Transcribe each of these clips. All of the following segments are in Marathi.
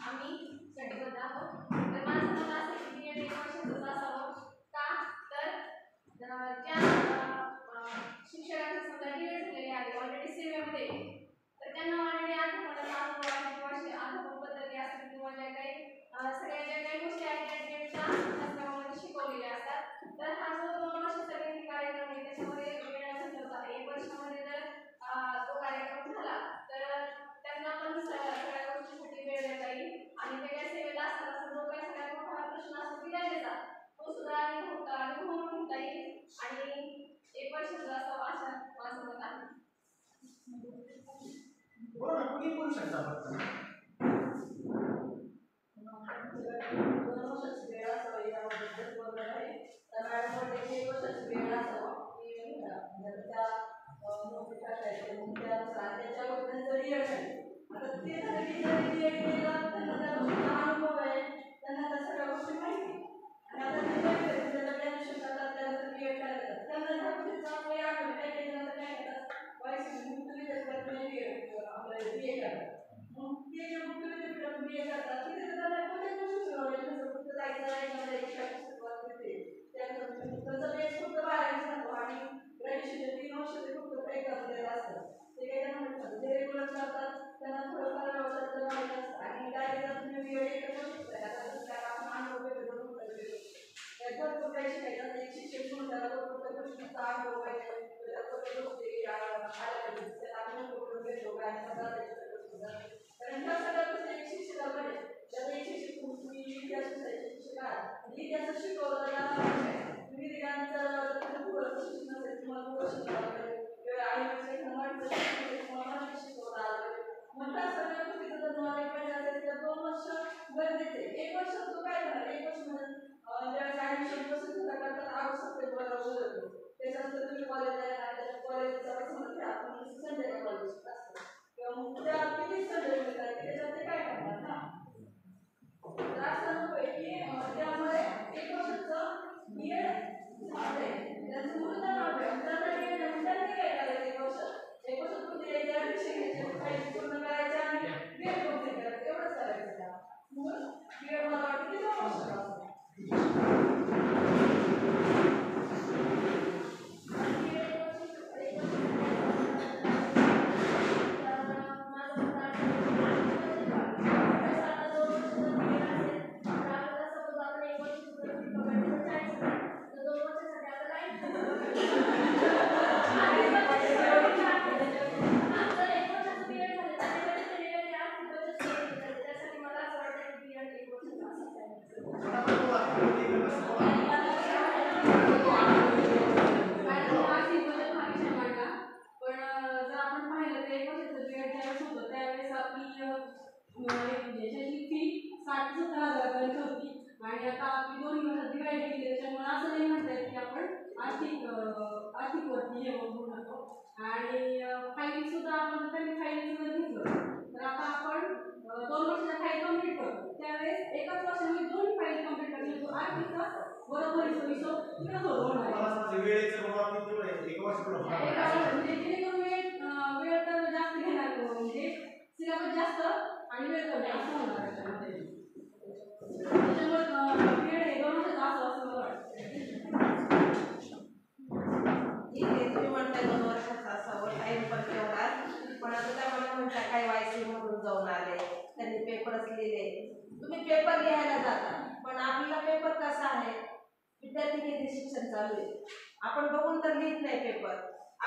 आम्ही कटिबद्ध आहोत. तर माझं मत असं की बीएड 1 वर्षाचं असावं. का तर ज्या शिक्षकांची समजा डीएड झालेले आहे ऑलरेडी सेवेमध्ये, तर त्यांना ऑलरेडी अनुभव पद्धती असतील किंवा ज्या काही सगळ्या ज्या काही गोष्टी आहेत डीएडच्या अभ्यासक्रमामध्ये शिकवलेल्या असतात. तर हा जो 2 वर्षाचा कार्यक्रम आहे त्याच्यामध्ये वेळ होता. 1 वर्षामध्ये जर तो कार्यक्रम झाला तर त्यांना पण सगळ्या गोष्टींसाठी वेळ देता येईल आणि वेगळ्या सेवेला असताना जो काही सगळ्यात मोठा प्रश्न असतो विद्यार्थ्याचा तो सुद्धा होऊन घेता येईल आणि 1 वर्षाचा असावा अशा माझं मत आहे. बरोबर कुणी बोलू शकता फक्त 2 वर्षाची वेळ असावा याबद्दल बोलत आहे. तर मॅडम म्हणते 1 वर्षाची वेळ असावा की त्या नोकरी टाकायचं मग त्याच्यावर त्यांचं डीएड आहे. आता ते झालं की डीएड केलं त्यांना त्या गोष्टीचा अनुभव आहे, त्यांना त्या सगळ्या गोष्टी माहिती आणि आता ते काय त्याला ग्रॅज्युएशन करतात त्यानंतर डीएड करतात त्यांना ह्या गोष्टीचा काही आठवण काय केलं काय करतात तुम्ही आपलं बी ए करतात. मग ते जे मुख्य बी ए करतात तिथे त्यांना कोणत्या गोष्टी सुरू फक्त जायचं सुरुवात करते त्यांचा बेस फक्त 12वी सांगतो आणि ग्रॅज्युएशन 3 वर्ष ते फक्त काही करलेलं असतं. ते काही त्यांना म्हणतात जे रेग्युलर करतात त्यांना थोडंफार व्यवसायाचं माहिती असतं आणि डायरेक्ट तुम्ही बी एड करू शकता. आता आपण अनुभव वेगळं भरपूर काही शिकायचं एक शिक्षक म्हणून त्याला भरपूर गोष्टींचा अनुभव पाहिजे कारण ह्या सगळ्या गोष्टी एक शिक्षकाकडे त्याला एक शिक्षक तुम्ही इतिहास शिक्षक आहात इतिहास शिकवलं तुम्ही शिक्षण असेल तुम्हाला शिकवता आलं मग त्या सगळ्या गोष्टीचं जर नॉलेज पाहिजे असेल तर 2 वर्ष गरजेचे. 1 वर्ष तो काय झाला 1 वर्ष ज्यावेळेस ॲडमिशन प्रोसेस करतात 8 सप्टेंबरला होतो त्याच्यानंतर तुम्ही कॉलेजला येणार कॉलेजचा समजते आपण संडे कॉलेज असतं किंवा मग त्या किती संडे मिळतात त्याच्यात ते काय करणार ना. तर असं नको आहे की त्यामुळे 1 वर्षाचं बीएड झालंय त्याचं मुलं त्यांना डीएड त्यांनी काय करायचं 1 वर्ष तुम्ही ॲडमिशन घ्यायचे काही पूर्ण करायचे आणि बीएड कम्प्लीट करायचं एवढंच करायचं त्याला. मग बीएड मला वाटतं की 2 वर्षाचं असतं. आणि आता आपली 2 वर्षात डिवाइड केली त्याच्यामुळे असं नाही म्हणता येत की आपण आर्थिक वरती होऊ नको आणि फाईल सुद्धा आपण त्यांनी फाईल सुद्धा घेतलं तर आता आपण 2 वर्षाच्या फाईल कम्प्लीट करतो त्यावेळेस एकाच वर्षामध्ये 2 फाईल कम्प्लीट करतो तो आर्थिकचा बरोबर हिशोब तिकडे होणार वेळेचं बाबा किती 1 वर्ष पुढे म्हणजे जेणेकरून वेळ तर जास्त घेणार म्हणजे सिलेबस जास्त आणि वेळ कमी असं होणार त्याच्यामध्ये. तुम्ही म्हणताय 2 वर्षाचा असावं टाईम पण तेवढाच पण आता त्या मला म्हणता काय वायसी मधून जाऊन आले त्यांनी पेपर्स लिहिले तुम्ही पेपर लिहायला जाता पण आपला पेपर कसा आहे विद्यार्थी केंद्रित शिक्षण चालू आहे आपण बघून तर लिहित नाही पेपर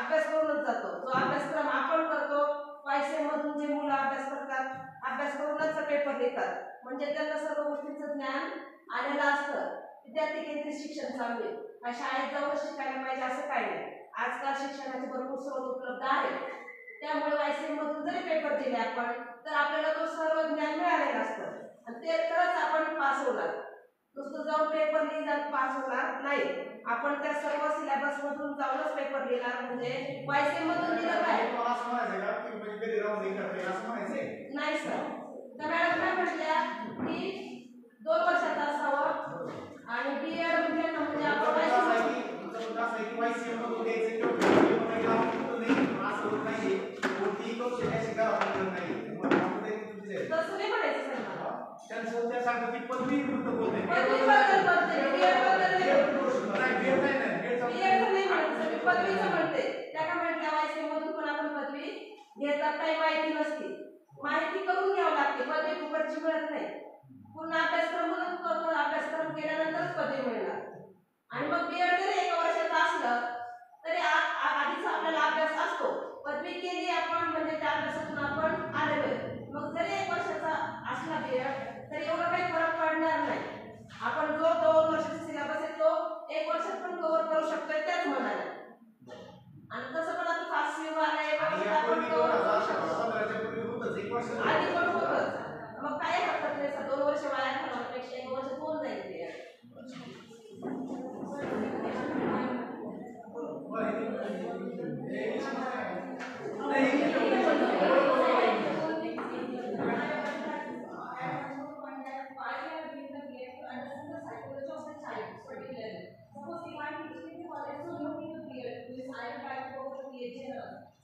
अभ्यास करूनच जातो जो अभ्यासक्रम आपण करतो वायसी मधून जे मुलं अभ्यास करतात अभ्यास करूनच पेपर लिहितात म्हणजे त्यांना सर्व गोष्टींचं ज्ञान आलेलं असतं. विद्यार्थी केंद्रित शिक्षण चालू आहे शाळेत जाऊन शिकायला पाहिजे असं काही नाही. आजकाल शिक्षणाचे भरपूर स्रोत उपलब्ध आहेत त्यामुळे वायसी मधून जरी पेपर दिले आपण तर आपल्याला तो सर्व ज्ञान मिळालेलं असतं आणि ते तरच आपण पास होणार. नुसतं जाऊन पेपर लिहिणार पास होणार नाही आपण त्या सर्व सिलेबस मधून जाऊनच पेपर लिहिणार म्हणजे वायसी मधून दिलं काय नाही सर. तर मॅडम काय म्हटल्या की 2 वर्षाचा असावं आणि बीएड म्हणजे आपण तसं नाही म्हणायचं सर तुम्ही फक्त बोलताय. पदवीबद्दल बोलते, बीएडबद्दल नाही बोलते. नाही, बीएड नाही, नाही. बीएडचा बीएडचं नाही म्हणत, मी पदवीचं म्हणते. त्या का म्हटल्या YC मधून पण आपण पदवी घेतात, काही माहिती नसते. माहिती करून घ्यावं लागते, पदवी फुकटची मिळत नाही. पूर्ण अभ्यासक्रम अभ्यासक्रम केल्यानंतरच पदवी मिळणार. आणि मग बीएड जरी 1 वर्षाचं असलं तरी आधीच आपल्याला अभ्यास असतो. पदवी केली आपण म्हणजे त्या अभ्यासातून आपण आलेलो आहे. मग जरी 1 वर्षाचा असला बीएड तरी एवढा काही फरक पडणार नाही. आपण जो 2 वर्षाचा सिलेबस आहे तो 1 वर्षात पण कव्हर करू शकतोय त्याच म्हणाले. आणि तसं पण आता फास्ट सीव आलाय, आणि आपण कव्हर करू शकतो. 2015 पूर्वी होतच 1 वर्ष. आधी पण होतच. मग काय हरकत नाही, 2 वर्ष वाया घालवण्यापेक्षा 1 वर्ष होऊन जाईल ते.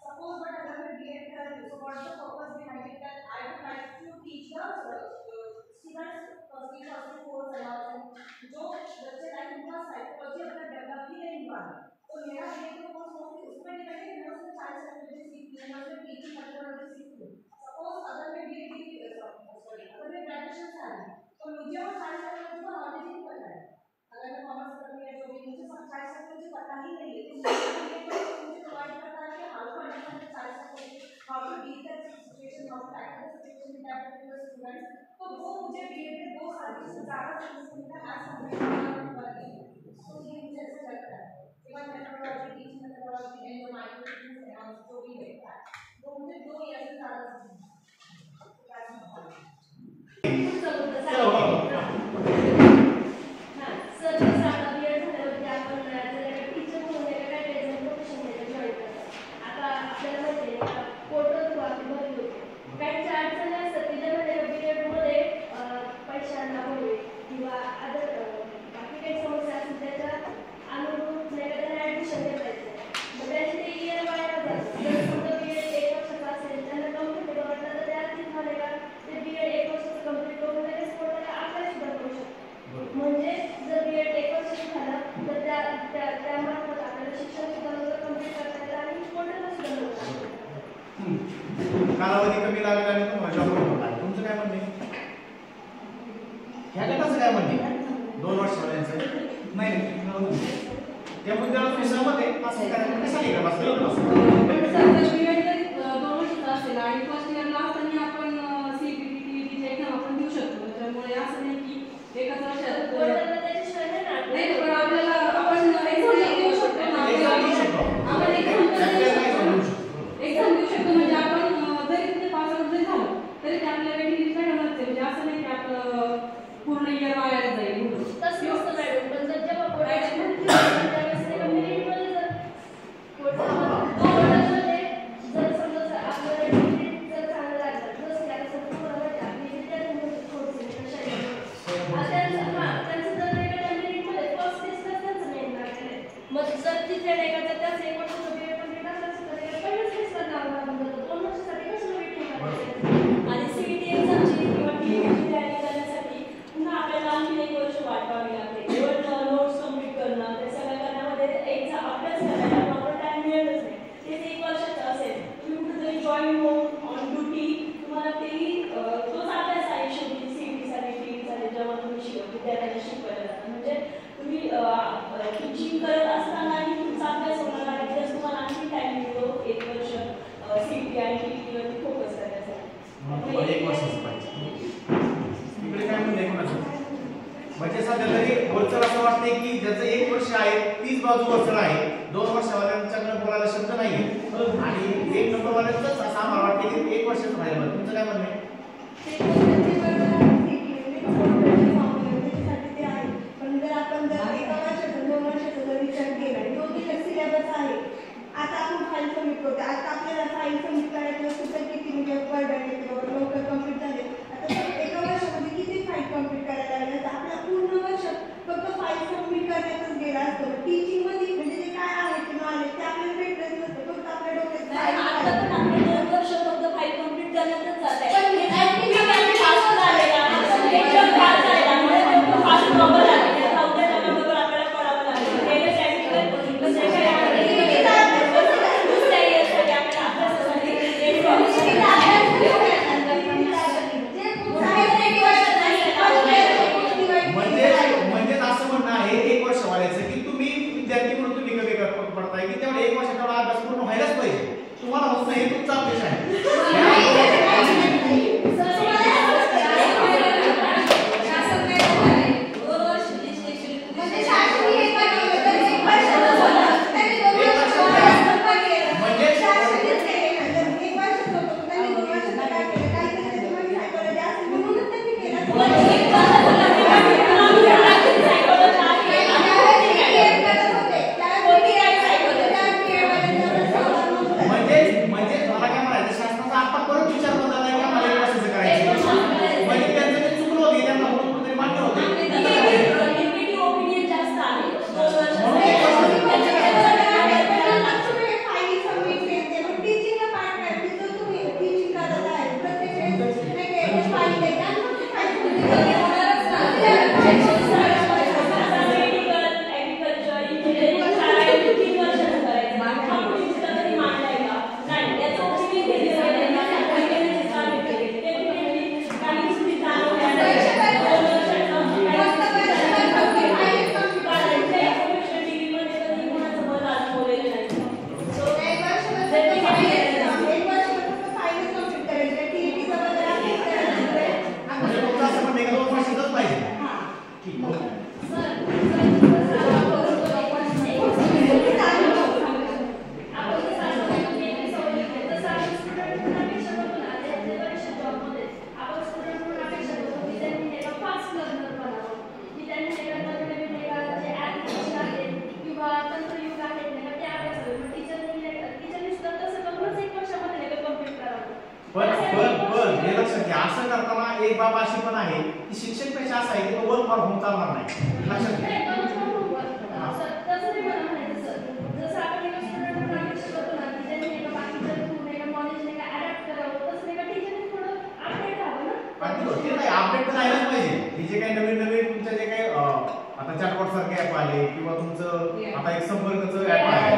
Suppose what other BEd so what's the purpose behind it? That I would like to teach the students first course and all. जो बच्चे टाइम का साइकोलॉजी अपना डेवलप ही नहीं हुआ है, तो मेरा ये तो कोर्स होगी उसमें डिपेंड है मैं उसमें चाइल्ड साइकोलॉजी सीखती हूँ, मैं उसमें टीचिंग मेथोडोलॉजी सीखती हूँ. सपोज अगर मैं BEd की अगर मैं ग्रेजुएशन से आ रही तो मुझे वो चाइल्ड साइकोलॉजी का नॉलेज ही पता है. अगर मैं कॉमर्स कर रही है जो भी मुझे सब चाइल्ड साइकोलॉजी पता ही नहीं है, तो मुझे प्रोवाइड करता है कि how to understand the child psychology, how to deal that situation, how to tackle the situation with that particular student. तो वो मुझे BEd में 2 साल से ज़्यादा सीखना है. तो ये मुझे ऐसा लगता है even methodology, teaching methodology end जो माइक्रो टेक्निक्स जो भी रहता है वो मुझे 2 ईयर से ज़्यादा सीखना है. सर जसं आता बीएड झाल्यावरती आपण टीचर म्हणून काय प्रोफेशन जॉईन करतात. आता आपल्याला माहिती आहे का पोर्टल थ्रू आपली भरली होती. काही अडचणी असतात की ज्यामध्ये बीएडमध्ये पैशांना भरले किंवा अदर बाकी काही समस्या असतील त्याच्या अनुरूप नाही का त्यांना ॲडमिशन देता येतं. मग त्यांचे ते इयर वाया जातात. जर समजा बीएड 1 वर्षाचं असेल त्यांना कम्प्लीट वाटलं तर त्या अर्थी झाले का ते बीएड 1 वर्षाचं कम्प्लीट करून लगेच पोर्टलला अप्लाय सुद्धा करू शकतो. म्हणजे जर बीएड 1 वर्षाचं झालं तर त्यामार्फत आपल्याला शिक्षण सुद्धा लवकर कम्प्लीट करता येतं आणि पोर्टलला सुद्धा लवकर. कालावधी कमी लागला आणि तुम्हाला जॉब होता. तुमचं काय म्हणणे? ह्या गटाचं काय म्हणणे? 2 वर्षापर्यंत नाही त्या मुद्द्याला तुम्ही सहमत आहे? असं करायला कसं नाही करायला पण सर बीएड जरी 2 वर्षाचा असेल आणि फर्स्ट इयरला असताना आपण सीईटी टीईटीची एक्झाम आपण देऊ शकतो. त्यामुळे असं नाही की एकाच वर्षात नाही, पण आपल्याला आपण एक्झाम देऊ शकतो ना. आपण एक्झाम देऊ शकतो म्हणजे आपण जरी तिथे पास आउट जरी झालो तरी ते आपल्या वेटिंग लिस्टला ठेवणार. म्हणजे असं नाही की आपलं पूर्ण इयर वाया जाईल. तसं नसतं मॅडम, पण जर जेव्हा पोर्टलची भरती होते त्यावेळेस नाही का मेरिटमध्ये जर पोर्टलमध्ये जर समजा आपल्याला मेरिट जर चांगलं लागलं जसं की आता समजा तुम्हाला माहिती आपली विद्यार्थ्यांमध्ये थोडीशी त्यांचं जर नाही का त्या मेरिटमध्ये फर्स्ट लिस्टला त्यांचं मेन लागलेलं आहे. मग जर तिथे नाही का तर त्याचं 1 वर्षाचं बीएड कम्प्लीट असलं तर पहिल्याच लिस्टला नाव लागून जातं. 2 वर्षासाठी कसं वेटिंग करायचं. आणि सीईटी एक्झामची किंवा टीईटीची तयारी करण्यासाठी पुन्हा आपल्याला आणखी 1 वर्ष वाट पाहावी लागते. केवळ नोट्स कम्प्लीट करणं ते सगळं करण्यामध्ये एक्झाम अभ्यास करायला प्रॉपर टाइम मिळतच नाही. तेच 1 वर्षाचं असेल तुम्ही कुठेतरी जॉईन होऊन ऑन ड्युटी तुम्हाला तेही तोच अभ्यास आहे शेवटी सीईटीसाठी टीईटीसाठी जेव्हा तुम्ही विद्यार्थ्यांना शिकवायला जाता. म्हणजे तुम्ही टीचिंग करत असताना आणि तुमचा अभ्यास होणार आहे तर तुम्हाला आणखी टाइम मिळतो 1 वर्ष सीईटी आणि टीईटीवरती फोकस करण्यासाठी. 1 वर्षाचं पाहिजे. इकडे काय म्हणणं आहे कोणाचं? म्हणजे सध्या तरी वरचर असं वाटतंय की ज्याचं 1 वर्ष आहे तीच बाजू वरचर आहे. 2 वर्षावाल्यांच्याकडे बोलायला शब्द नाही आणि 1 नंबरवाल्यांचंच असं आम्हाला वाटतं की 1 वर्षाचं व्हायला पाहिजे. तुमचं काय म्हणणं आहे? पण जर आपण 1 वर्षाचा 2 वर्षाचा जर विचार केला तो सिलेबस आहे. आता आपण फाईल सबमिट करतो. आता आपल्याला फाईल सबमिट करायचं असतं तर किती म्हणजे बर्डन येते लवकर कम्प्लीट झाले. आता 1 वर्षामध्ये किती फाईल कम्प्लीट करायला लागलं तर आपल्या पूर्ण वर्ष फक्त फाईल सबमिट करण्यातच गेला असतो. टीचिंगमध्ये म्हणजे जे काय आहे ते नॉलेज ते आपल्याला भेटत नसतं. फक्त आपल्या डोक्यात आता पण आपले 2 वर्ष फक्त फाईल कम्प्लीट करण्यातच जात आहे. पण हे लक्षात घ्या, असं करताना एक बाब अशी पण आहे की शिक्षक पेक्षा असा आहे की तो वर्क फ्रॉम होम चालणार नाही. लक्षात घ्या. तसं नाही मला म्हणायचं सर. जसं आपण एका स्टुडंटला अपेक्षा करतो ना की त्यांनी एका बाकीच्या नॉलेज अडॅप्ट करावं, तसं एका टीचरने थोडं अपडेट राहावं ना. ते नाही, अपडेट तर राहिलंच पाहिजे. हे जे काही नवीन तुमच्या जे काही आता चॅटबॉट सारखे ऍप आले किंवा तुमचं आता एक संपर्कचं ऍप आहे,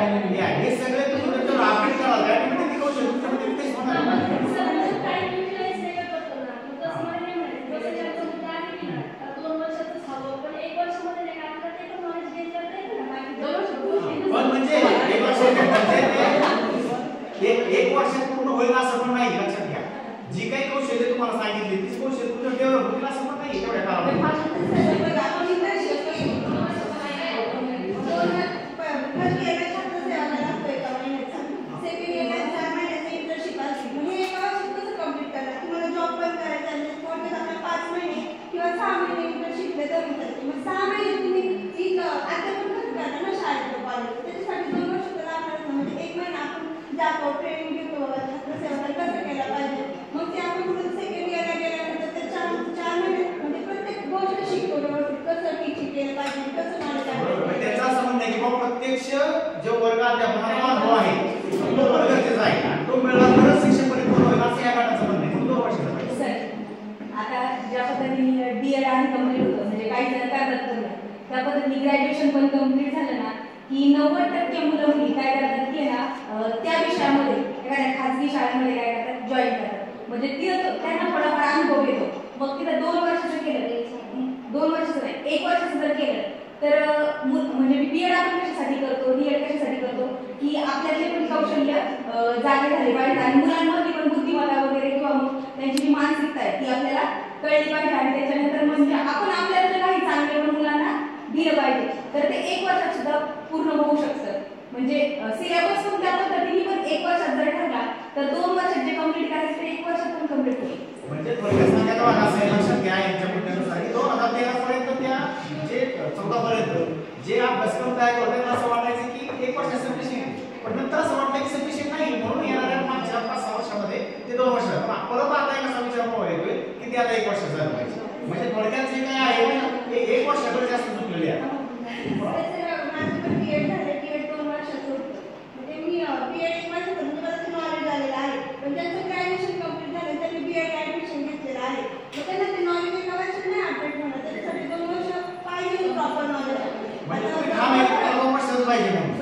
हे सगळे तुम्ही त्याच्यावर अपडेट कराल काय तुम्ही ते कौशल्य तुमच्यामध्ये विकसित होणार नाही. सर जर टाइम युटिलाइज नाही करतो ना, मग तसं मला नाही म्हणायचं. जसं ज्यांचा मुद्दा आहे की ना 2 वर्षाचंच हवं, पण 1 वर्षामध्ये नाही का आपल्याला ते पण नॉलेज गेन करता येतं ना. बाकी 2 वर्ष पण म्हणजे 1 वर्षात पूर्ण होईल असं पण नाही. लक्षात घ्या, जी काही कौशल्य तुम्हाला सांगितली तीच कौशल्य तुमचं डेव्हलप होईल असं पण नाही तेवढ्या काळामध्ये. जातो ट्रेनिंग घेतो छात्रसेवा कसं केलं पाहिजे, मग ते आपण पुढे सेकंड इयरला गेल्यानंतर ते 4 महिने म्हणजे प्रत्येक गोष्ट शिकतो व्यवस्थित, कसं टीचिंग केलं पाहिजे, कसं नॉलेज त्याचा असं म्हणणं आहे की बाबा प्रत्यक्ष जो वर्ग अध्यापनाचा अनुभव आहे तो पण गरजेचा आहे आणि तो मिळाला तरच शिक्षण परिपूर्ण होईल असं या गटाचं म्हणणं आहे. 2 वर्षाचं पाहिजे. सर आता ज्या पद्धतीने डीएड आणि कम्प्लीट होतं, म्हणजे काही जण करतात त्या पद्धतीने ग्रॅज्युएशन पण कम्प्लीट झालं ना की 90% मुलं मुली काय करतात की ना त्या विषयामध्ये एखाद्या खाजगी शाळेमध्ये काय करतात जॉईन करतात, म्हणजे त्यांना थोडाफार अनुभव येतो. मग तिथं 2 वर्षाचं केलं, 2 वर्षाचं नाही 1 वर्षाचं जर केलं तर म्हणजे बीएड आपण कशासाठी करतो, डीएड कशासाठी करतो की आपल्यातले पण कौशल्य जागे झाले पाहिजे आणि मुलांमध्ये पण बुद्धिमत्ता वगैरे किंवा त्यांची जी मानसिकता आहे ती आपल्याला कळली पाहिजे आणि त्याच्यानंतर म्हणजे आपण आपल्यातलं काही चांगले पण मुलांना दिलं पाहिजे, तर ते 1 वर्षात सुद्धा पूर्ण होऊ शकतं. म्हणजे सिलेबस पण त्या पद्धतीने पण 1 वर्षात जर ठरला तर 2 वर्षात जे कम्प्लीट करायचं ते 1 वर्षात पण कम्प्लीट होईल. म्हणजे थोडक्यात सांगायचं बघा असं आहे, लक्षात घ्या यांच्या मुद्द्यानुसार 2013 पर्यंत त्या जे 14 पर्यंत जे अभ्यासक्रम तयार होते त्यांना असं वाटायचं की 1 वर्ष सफिशियंट, पण नंतर असं वाटलं की सफिशियंट नाही म्हणून येणाऱ्या मागच्या 5-6 वर्षामध्ये ते 2 वर्ष परत आता एक असा विचार प्रवाह येतोय की ते आता 1 वर्ष झालं पाहिजे. म्हणजे थोडक्यात जे काय आहे ते 1 वर्षाकडे जास्त झुकलेले आहे. माझं पण बीएड झालं, बीएड 2 वर्षाचं होतं, म्हणजे मी बीएड 1 वर्षाचं म्हणजे मला ते नॉलेज आलेलं आहे, पण ज्यांचं ग्रॅज्युएशन कम्प्लीट झालं त्यांनी बीएड ॲडमिशन घेतलेलं आहे, मग त्यांना ते नॉलेज एका वर्षात नाही अपडेट होणार, त्याच्यासाठी 2 वर्ष पाहिजे प्रॉपर नॉलेज. म्हणजे तुम्ही ठाम आहे की 2 वर्षाचं पाहिजे म्हणून.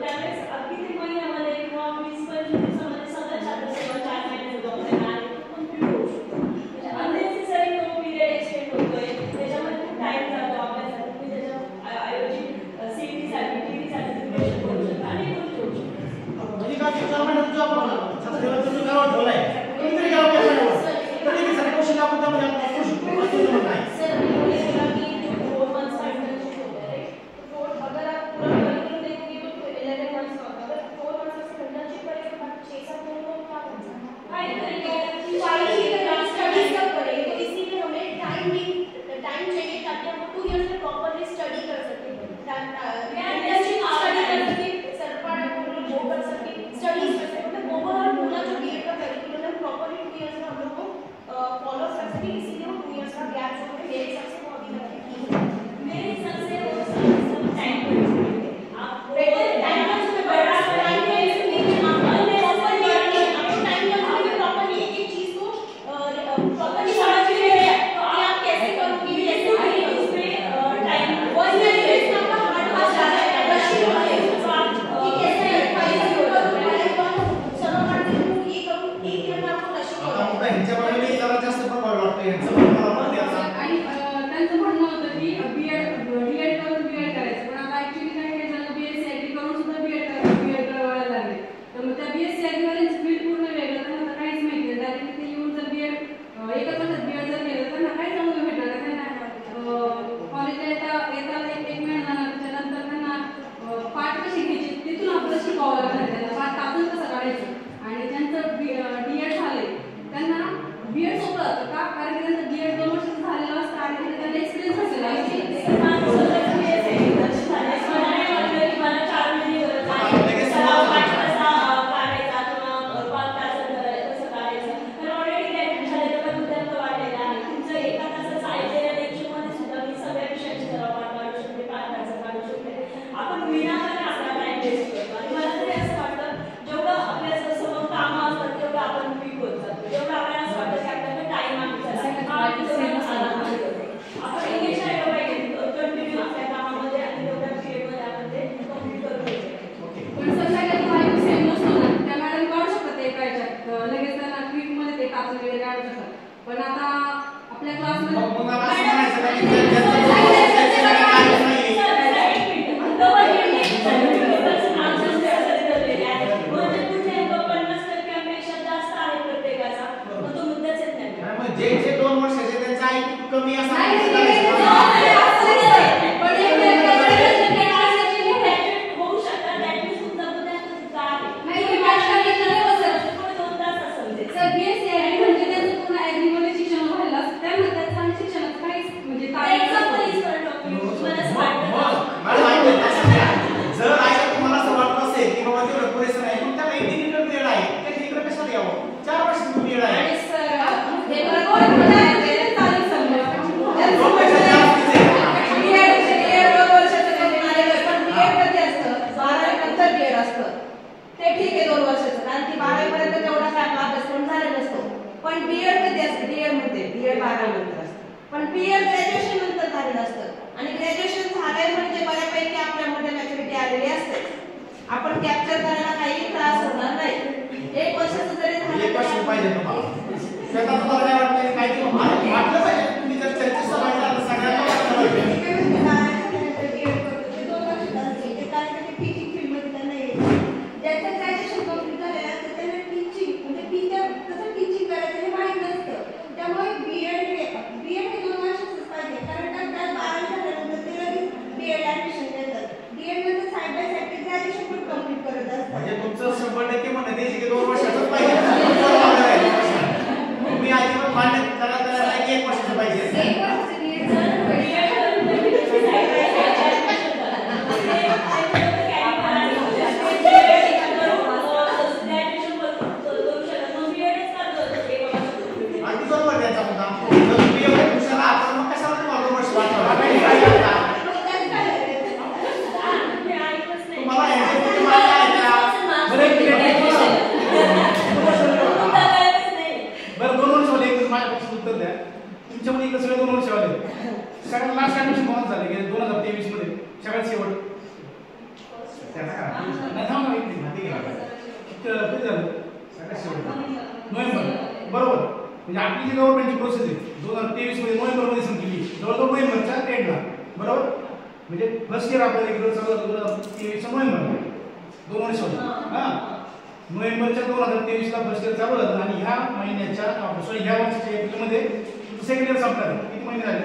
त्यावेळेस किती महिन्यामध्ये किंवा 20-25 दिवसामध्ये सगळ्या छात्रसेवा 4 आणि बीएड कधी असतं डीएड मध्ये बीएड 12 नंतर असतं पण बीएड ग्रॅज्युएशन नंतर झालेलं असतं आणि ग्रॅज्युएशन झालंय म्हणजे बऱ्यापैकी आपल्यामध्ये मॅच्युरिटी आलेली असते आपण कॅप्चर करायला काही त्रास होणार नाही 1 वर्षाचं जरी झालं एक वर्ष पाहिजे तुम्हाला स्वतः तुम्हाला काय वाटतं काय की वाटलं पाहिजे तुम्ही जर चर्चेत सहभागी झाला सगळ्यांना वाटलं पाहिजे ज्याचं ग्रॅज्युएशन कंप्लीट झालेलं असतं त्यांना टीचिंग म्हणजे टीचर कसं टीचिंग करायचं हे माहीत नसतं त्यामुळे बीएड हे 2 वर्षाचंच पाहिजे कारण त्या 12 झाल्यानंतर ते लगेच बीएड ऍडमिशन घेतात बीएड नंतर साईड बाय साईड ते ग्रॅज्युएशन पण कंप्लीट करत असतात म्हणजे तुमचं 100% म्हणणं ते की 2 वर्षाचंच पाहिजे तुम्ही अजिबात मान्य करायला नाही 1 वर्षाचं पाहिजे अगदी बरोबर त्याचा मुद्दा जर तुम्ही एवढे खुशाल आहात तर मग कशाला तुम्हाला 2 वर्ष वाटतं तुम्हाला ह्याच्यामध्ये मान्य आहे का बरं 2 वर्ष होते एक माझ्यापासून उत्तर द्या तुमच्यामध्ये इकडे सगळे 2 वर्ष आले सगळ्यात लास्ट ऍडमिशन कोणाच झाले की 2023 मध्ये सगळ्यात शेवट त्याचा का नाही थांब ना एक मिनिट ठीक आहे किती झालं सगळ्यात शेवट नोव्हेंबर बरोबर म्हणजे आपली जी गव्हर्नमेंटची प्रोसेस आहे 2023 मध्ये नोव्हेंबर मध्ये संपली जवळजवळ नोव्हेंबरच्या एंडला बरोबर म्हणजे फर्स्ट इयर आपल्याला रेग्युलर चालू होतं 2023 नोव्हेंबर 2 वर्ष होतं हां नोव्हेंबरच्या 2023 ला फर्स्ट इयर चालू झालं आणि ह्या महिन्याच्या सॉरी ह्या वर्षाच्या एप्रिलमध्ये सेकंड इयर संपलं किती महिने झाले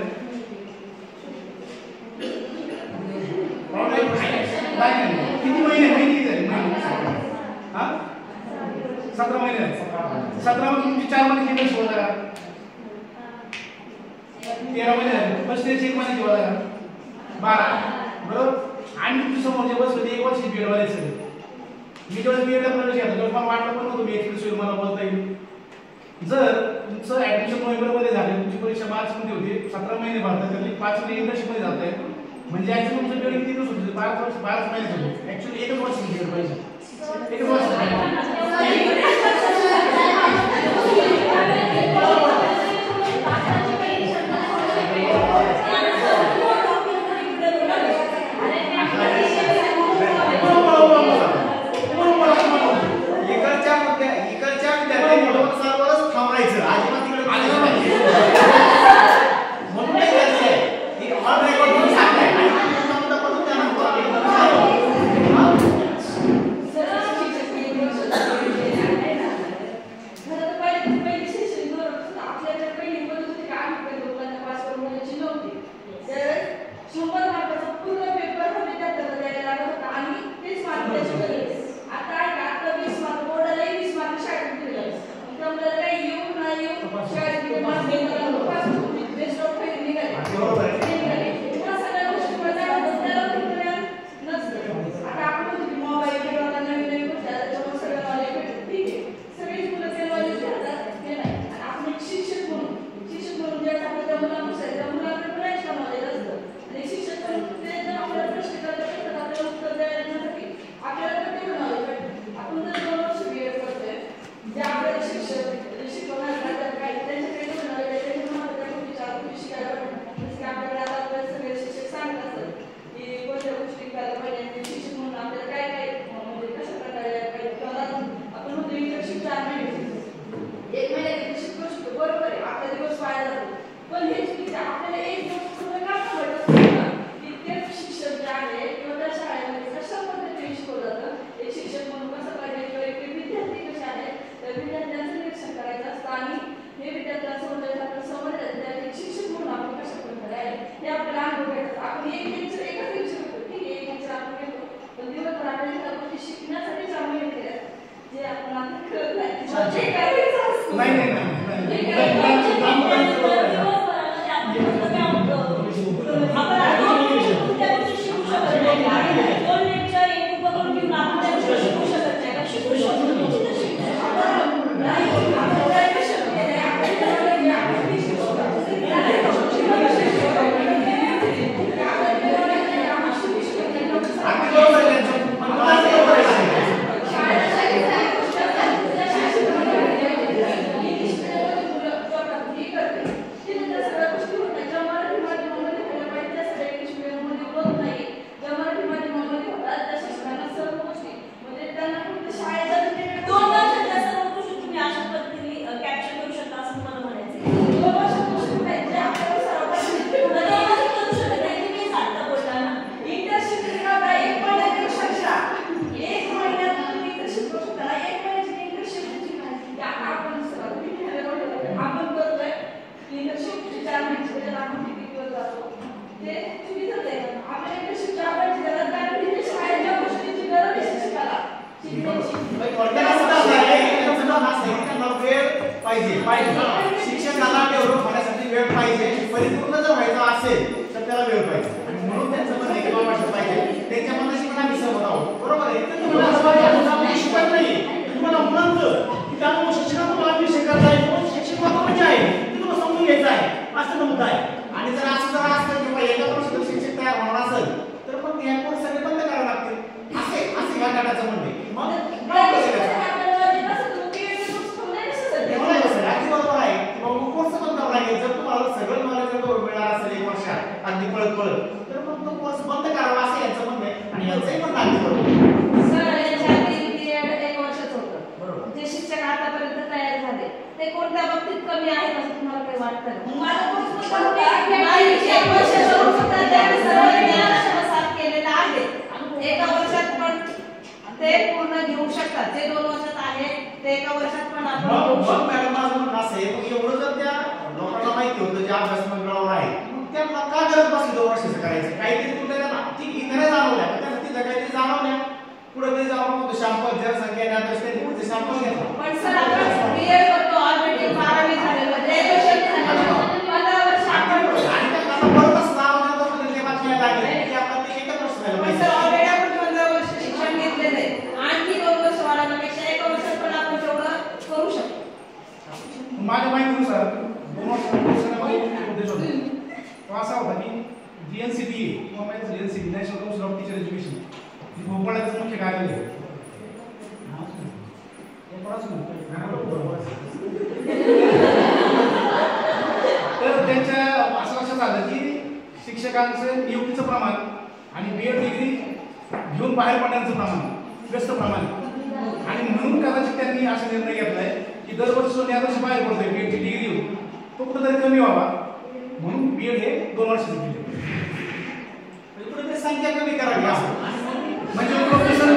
किती महिने किती झाले हां 17 महिने झाले 17 मध्ये तुमची 4 महिने किती शिवाय लागला 13 महिने झाले फर्स्ट इयरचे 1 महिने शिवाय लागला 12 बरोबर आणि तुमच्या समोर जे बसले 1 वर्ष बीएड वाले सगळे मी जेव्हा बीएडला प्रवेश घेतला तेव्हा मला वाटलं पण नव्हतं मी एक्सप्रेस होईल मला बोलता येईल जर तुमचं ऍडमिशन नोव्हेंबरमध्ये झालं तुमची परीक्षा मार्चमध्ये होती 17 महिने भरतात त्यातली 5 महिने इंटर्नशिपमध्ये जात आहे म्हणजे ऍक्च्युअली तुमचं बीएड किती दिवस होते 12 महिने होते ऍक्च्युअली 1 वर्ष बीएड पाहिजे 1 वर्ष पाहिजे. शिक्षणाला डेव्हलप होण्यासाठी वेळ पाहिजे. परिपूर्ण जर व्हायचं असेल तर त्याला वेळ पाहिजे. आणि म्हणून त्यांचं म्हणणं आहे की 2 वर्ष पाहिजे. त्यांच्या मनाशी पण आम्ही सहमत आहोत. बरोबर आहे. शिकत नाही तुम्हाला म्हणतं की त्यामुळे शिक्षणात तुम्हाला विषय करता येईल. शिक्षण महत्त्वाचे आहे ते तुम्हाला समजून घ्यायचं आहे असं मुद्दा आहे. आणि जर जर असतं किंवा एका वर्षात शिक्षक तयार होणार असेल तर मग हे कोर्स सगळे बंद करावे लागतील. असे या गटाचं म्हणणे. मग बरोबर आहे की बाबा कोर्स बंद करावा लागेल. जर तुम्हाला सगळं नॉलेज मिळणार असेल 1 वर्षात अगदी कळत तर मग तो कोर्स बंद करावा असं यांचं म्हणणं आहे. आणि यांचंही म्हणणं अगदी बरोबर. सर याच्या आधी बीएड 1 वर्षाचं होतं. जे शिक्षक आतापर्यंत तयार झाले ते कोणत्या बाबतीत कमी आहेत असं तुम्हाला काही वाटतं? मला नाही, 1 वर्षाचं होतं त्यावेळेस सर्व ज्ञान आत्मसात केलेलं आहे. 1 वर्षात पण ते पूर्ण घेऊ शकतात. जे 2 वर्षात आहे ते 1 वर्षात पण आपण घेऊ मग शकतो. मॅडम माझं म्हणणं असं आहे मग एवढं जर त्या लोकांना माहिती होतं जे अभ्यास मंडळावर आहे मग त्यांना का गरज बसली 2 वर्षाचं करायचं? काहीतरी तुला ना ती इथे जाणवल्या त्यांना तिथं काहीतरी जाणवल्या पुढे ते जाऊन मग शॅम्पल जर संख्या पुढे शॅम्पल घेतला. पण सर आपण बीएड करतो ऑलरेडी 12वी झालेलं ग्रॅज्युएशन झालेलं 15 वर्ष आपण आणि त्यांना परतच जाणवलं तर म्हणजे बातम्या लागल्या की आता ते 1 वर्ष झालं पण पाहिजे. सर ऑलरेडी आपण 15 वर्ष शिक्षण घेतलेलं आहे. आणखी 2 वर्ष वाढवण्यापेक्षा 1 वर्षात पण आपण तेवढं करू शकतो. माझ्या माहितीनुसार 2 वर्षांमध्ये उद्देश होता तो असा होता की GNCT किंवा GNCT national council of teacher education भोपाळचं मुख्य कार्यालय आहे. तर त्यांच्या असं लक्षात आलं की शिक्षकांचं नियुक्तीचं प्रमाण आणि बीएड डिग्री घेऊन बाहेर पडण्याचं प्रमाण व्यस्त प्रमाण आणि म्हणून कदाचित त्यांनी असा निर्णय घेतलाय की दरवर्षी यावर्षी बाहेर पडतोय बीएडची डिग्री घेऊन तो कुठेतरी कमी व्हावा म्हणून बीएड हे 2 वर्षाचं केले. कुठेतरी संख्या कमी करावी म्हणजे प्रोफेसर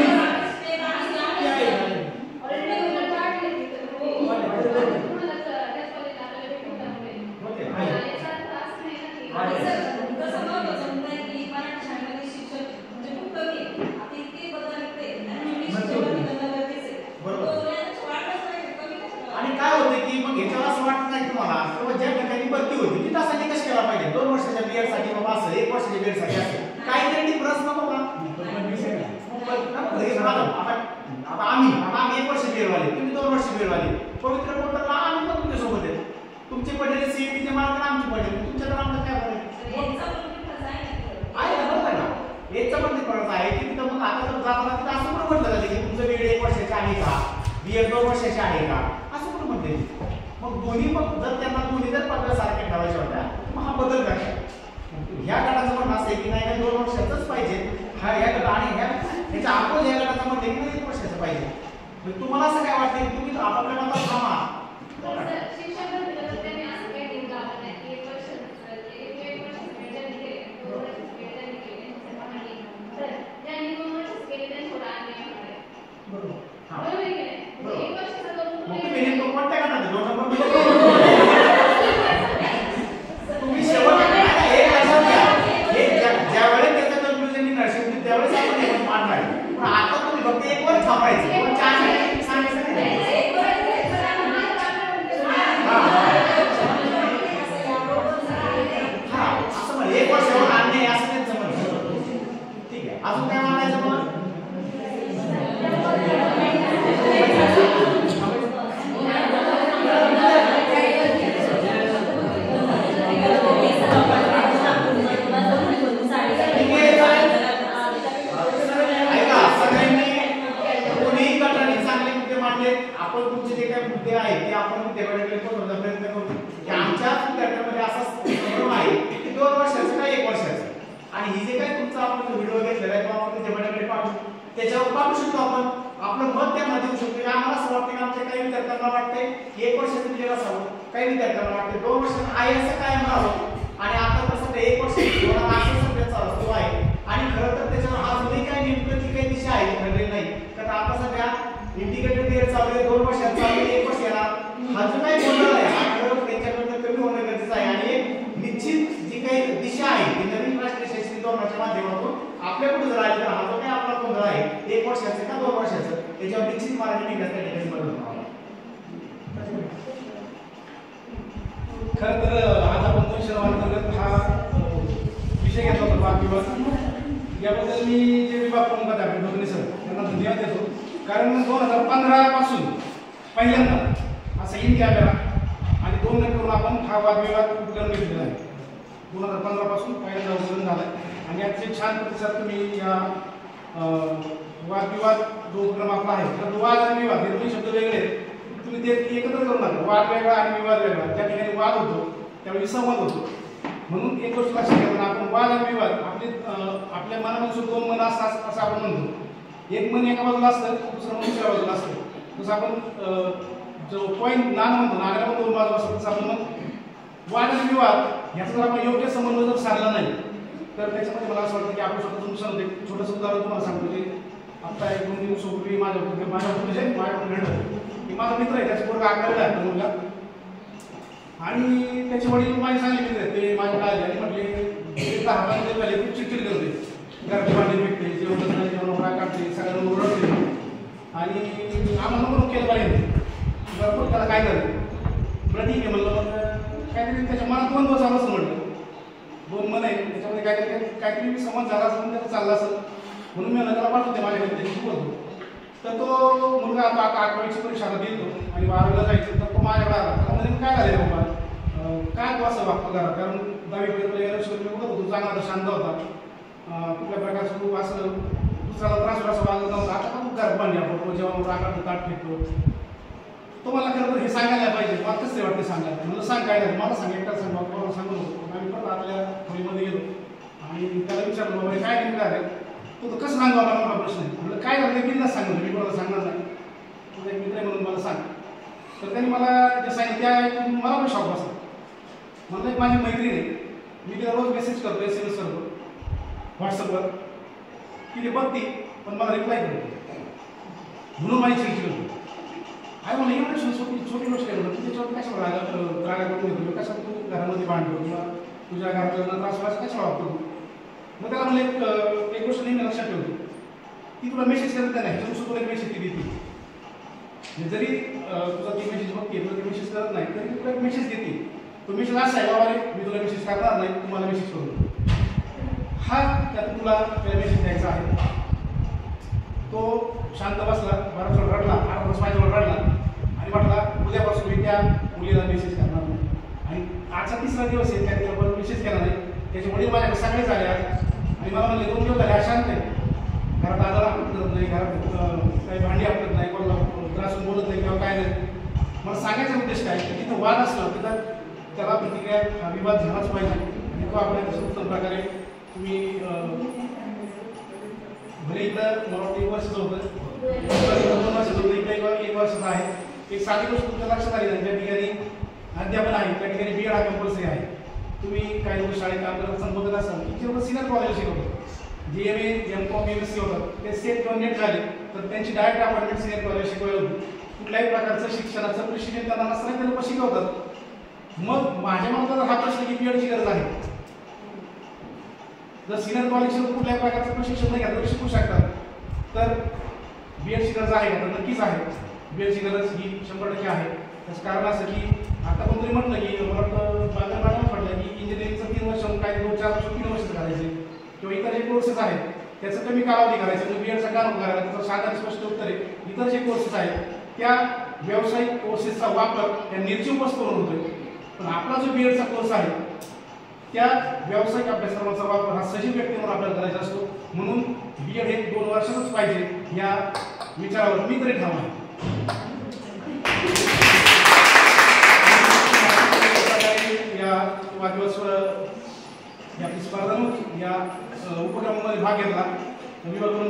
आणि काय होतं की मग ह्याच्यावर असं वाटत नाही तुम्हाला किंवा ज्या ठिकाणी भरती होती तिथं असं कसं केला पाहिजे 2 वर्षाच्या बीएड साठी बाबा असं 1 वर्षाच्या बीएड साठी असं काहीतरी डिफरन्स नको का? आता आम्ही 1 वर्ष बीएड वाले तुम्ही 2 वर्ष बीएड वाले पवित्र पोर्टलला आम्ही पण तुमच्या सोबत आहे. तुमचे पडलेले सीईटीचे मार्क आमचे पडले तुमच्याकडे आमचं काय पडेल आहे ना बरोबर ना. याचं पण डिफरन्स आहे की तिथं मग आता जर जाताना तिथं असं पण म्हटलं जातं की तुमचं बीएड 1 वर्षाचे आहे का बीएड 2 वर्षाचे आहे का असं पण म्हणते. मग दोन्ही मग जर त्यांना दोन्ही जर पदव्या सारख्या ठेवायच्या होत्या मग हा बदल करा. ह्या गटाचं म्हणणं असं आहे की नाही 2 वर्षाचंच पाहिजे हा या गट आणि ह्याच्या अपोज या गटाचं म्हणणं आहे की 1 वर्षाचं पाहिजे. तुम्हाला असं काय वाटतं की तुम्ही आपापल्या मतात थांबा. तुम्ही शेवट ज्यावेळेस त्याचं कन्क्लुजन निघणार शेवटी त्यावेळेस आपण हे मांडणार पण आता तुम्ही फक्त 1 वर्ष थांबायचं पण 4 महिने सांगायचं नाही. असं म्हण 1 वर्षावर आणणे असं त्यांचं म्हणणं. ठीक आहे अजून काय मानायचं मग आपण तुमचे जे काही मुद्दे आहेत ते आपण विद्यापीठाकडे पोहोचवण्याचा प्रयत्न करतो की आमच्या विद्यार्थ्यांमध्ये असा संभ्रम आहे की 2 वर्षाचं का 1 वर्षाचं आणि ही जे काही तुमचा आपण व्हिडिओ घेतलेला आहे तो आपण विद्यापीठाकडे पाठवू त्याच्यावर पाठवू शकतो. आपण आपलं मत त्यामध्ये देऊ शकतो. आम्हाला असं वाटतं की आमच्या काही विद्यार्थ्यांना वाटतंय की 1 वर्षाचं बीएड असावं काही विद्यार्थ्यांना वाटते 2 वर्षाचं आहे असं कायम राहावं आणि आता तर सध्या 1 वर्ष असं सध्याचा असतो आहे आणि खरं तर त्याच्यावर अजूनही काही नेमकं जी काही दिशा आहे ठरलेली नाही. तर आता सध्या इंटिग्रेटेड बीएड चालू आहे 2 वर्षात चालू आहे 1 वर्ष येणार हा जो काही गोंधळ आहे हा खरं त्यांच्याकडनं कमी होणं गरजेचं आहे आणि एक निश्चित जी काही दिशा आहे ती नवीन राष्ट्रीय शैक्षणिक धोरणाच्या माध्यमातून आपल्याकडे जर आली तर हा जो काही आपला गोंधळ आहे 1 वर्षाचं का 2 वर्षाचं त्याच्यावर निश्चित मार्ग निघण्यासाठी मदत होणार. खरं तर आज आपण 200 अंतर्गत हा विषय घेतला होता वादविवाद. याबद्दल मी जे विभाग प्रमुख आहेत आपले दोघे सर त्यांना धन्यवाद देतो. कारण 2015 पासून पहिल्यांदा असा इन कॅमेरा आणि 2 गट करून आपण हा वादविवाद उपकरण घेतलेला आहे. 2015 पासून पहिल्यांदा उपकरण झालं आहे आणि याचे छान प्रतिसाद तुम्ही या वादविवाद जो उपक्रम आपला आहे तर वाद आणि विवाद हे दोन्ही शब्द वेगळे आहेत. तुम्ही ते एकत्र करू नका. वाद वेगळा आणि विवाद वेगळा. त्या ठिकाणी वाद होतो त्यावेळी संवाद होतो. म्हणून एक गोष्ट लक्षात घ्या, आपण वाद आणि विवाद आपल्या मनामध्ये 2 मन असतात असं आपण म्हणतो. एक मन एका बाजूला असतं दुसरं मन दुसऱ्या बाजूला असतं. तसं आपण जो पॉईंट नान म्हणतो नाण्याला पण 2 बाजू असतात तसं आपण म्हणतो. वाद आणि विवाद याचा जर आपण योग्य समन्वय जर साधला नाही तर त्याच्यामध्ये मला असं वाटतं की आपण स्वतःचं नुकसान होते. छोटंसं उदाहरण तुम्हाला सांगतो की आता 1-2 दिवसापूर्वी माझ्याकडे घडलं की माझा मित्र आहे त्याच्या पोरगा 11वीला आहे मुलगा आणि त्याचे वडील माझे चांगले मित्र आहेत. ते माझ्या आले आणि म्हटले हातामध्ये पहिले खूप चिडचिड करते घराची भांडी भेटते जेवण काय काढते सगळ्यांना ओरडते आणि आम्हाला म्हणून केलं पाहिजे भरपूर त्याला काय झालं बरं ठीक आहे म्हणलं मग काहीतरी त्याच्या मनात 2 दिवस आलं असं म्हटलं 2 मन आहे त्याच्यामध्ये काहीतरी संवाद झाला असं त्याला चालला असं म्हणून मी त्याला पाठवते माझ्याकडे त्याची शिकवतो. तर तो मुलगा आता 11वीची परीक्षा देतो आणि 12वीला जायचं तर तो माझ्याकडे आला. त्यामध्ये काय झालं बाबा काय तू असं वागतो घरात कारण 10वीपर्यंत गेल्या शिकवत मी बघत होतो चांगला तर शांत होता कुठल्या प्रकारचं तू असं दुसऱ्याला त्रास असं वागत नव्हता. आता खूप घरात बांधली आपण जेव्हा रागात ताट फेकतो तो मला खरं तर हे सांगायला पाहिजे मला कसं वाटते सांगायला म्हणलं सांग काय झालं मला सांग एकटा सांग बाबा सांगू नको. आम्ही परत आपल्या खोलीमध्ये गेलो आणि त्याला विचारलं बाबा काय नेमकं आहे तो तर कसं सांगू मला मोठा प्रश्न आहे. म्हणलं काय झालं बिंदा सांगू मी कोणाला सांगणार नाही तुझा एक मित्र आहे म्हणून मला सांग. तर त्यांनी मला जे सांगितलं त्या मला पण शॉक बसला. म्हणलं एक माझी मैत्रीण आहे मी तिला रोज मेसेज करतो SMS करतो व्हॉट्सअपवर की ते बघती पण मला रिप्लाय करतो म्हणून माझी चिडचिड होती. आहे मला एवढी छोटी गोष्ट आहे तू त्याच्यावर कशावर रागा करून घेतो कशा तू घरामध्ये भांडतो किंवा तुझ्या घरातल्या त्रास कशा वागतो. मग त्याला म्हणले एक गोष्ट नेहमी लक्षात ठेवतो ती तुला मेसेज करत नाही ह्याच्यानुसार तुला एक मेसेज ती देते जरी तुझा ती मेसेज बघते तुला ती मेसेज करत नाही तरी तुला एक मेसेज देते. तो मेसेज असा आहे बाबा रे मी तुला मेसेज करणार नाही तुम्हाला मेसेज करू हा त्यातून तुला मेसेज द्यायचा आहे. तो शांत बसला बराच वेळ रडला 8 दिवस माझ्यावर रडला आणि म्हटला उद्यापासून मी त्या मुलीला मेसेज करणार नाही. आणि आजचा 3रा दिवस आहे त्याने त्याला मेसेज केला नाही. त्याचे वडील माझ्याकडे सगळेच आले आज आणि मला म्हणले 2 दिवस झाले अशांत आहे घरात आजारा आपटत नाही घरात काही भांडी आपटत नाही कोणाला त्रासून बोलत नाही किंवा काय नाही. मला सांगायचा उद्देश काय की तिथं वाद असला तिथं त्याला प्रतिक्रिया विवाद झालाच पाहिजे आणि तो आपल्या कसं उत्तम प्रकारे तुम्ही भले इकडं मला वाटतं 1 वर्षाचं होतं 2 वर्षाचं होतं इकडे 1 वर्षाचं आहे. एक साधी गोष्ट तुमच्या लक्षात आली नाही ज्या ठिकाणी अध्यापन आहे त्या ठिकाणी BEd हा कंपल्सरी आहे. तुम्ही काही लोक शाळेत काम करत संबोधत असाल की जेव्हा सिनियर कॉलेज शिकवतात GMA MCOM MSc होतात ते सेट किंवा नेट झाले तर त्यांची डायरेक्ट अपॉइंटमेंट सिनियर कॉलेज शिकवायला होती. कुठल्याही प्रकारचं शिक्षणाचं प्रशिक्षण त्यांना नसताना ते लोक शिकवतात. मग माझ्या मनात हा प्रश्न की BEdची गरज आहे. जर सिनियर कॉलेज कुठल्याही प्रकारचं प्रशिक्षण नाही घेतलं शिकू शकतात तर BEdची गरज आहे का तर नक्कीच आहे. BEdची गरज ही 100% आहे. त्याचं कारण असं की आता कोणतरी म्हटलं की मला वाटतं म्हटलं की इंजिनिअरिंगचं 3 वर्ष काय 2-4 वर्ष 3 वर्ष करायचे किंवा इतर जे कोर्सेस आहेत त्याचं कमी कालावधी करायचं म्हणजे BEdचा का नको करायला त्याचं साधारण स्पष्ट उत्तर आहे. इतर जे कोर्सेस आहेत त्या व्यावसायिक कोर्सेसचा वापर त्या निर्जीव वस्तूवर होतोय पण आपला जो BEdचा कोर्स आहे त्या व्यावसायिक अभ्यासक्रमाचा वापर हा सजीव व्यक्तीवर आपल्याला करायचा असतो. म्हणून BEd हे 2 वर्षातच पाहिजे या विचारावर मी तरी ठाम आहे. या आपली स्पर्धा नव्हती या उपक्रमामध्ये भाग घेतला विभागून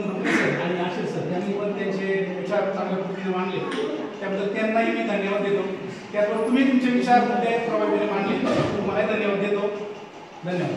आणि आशिष सर त्यांनी पण त्यांचे विचार चांगल्या पद्धतीने मांडले त्याबद्दल त्यांनाही मी धन्यवाद देतो. त्याचबरोबर तुम्ही तुमचे विचार मुद्दे प्रभावीपणे मांडले तुम्हालाही धन्यवाद देतो. धन्यवाद.